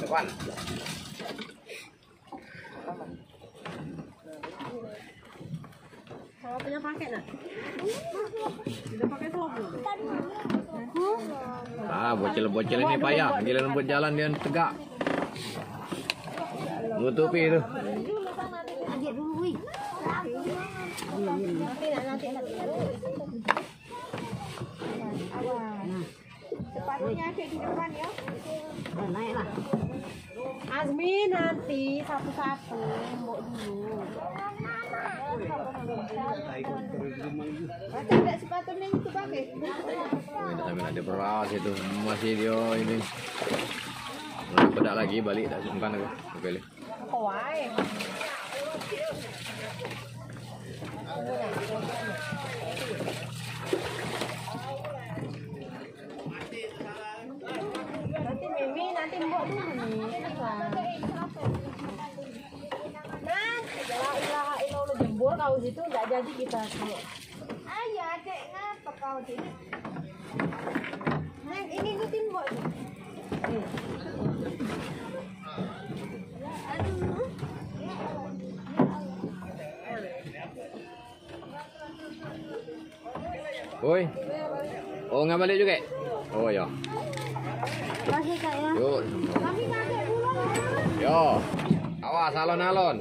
depan. Kalau punya pakai nak? Tidak pakai vlog belum? Ah, bocil-bocil ini payah. Gila lembut jalan dia tegak. Nutupi itu. Adik dulu, wih. Nanti. Sepatunya kayak di depan ya. Naiklah. Azmi nanti satu-satu mbok dulu. Ada sepatunya itu pakai. Tapi ada beras itu masih dia ini. Pedak lagi balik tak sungkan aku. Pilih. Kawai. Nanti Mimi nanti mbok dulu nih. La ilaha illallah jembur kau situ enggak jadi kita. Ayo adek ngapa kau sini? Neng ini ikutin mbok nih. Aduh. Woi. Oh, nggak balik juga? Oh, ya. Kasih Kak ya. Yuk. Kami kakek pulang. Yo. Awas alon-alon.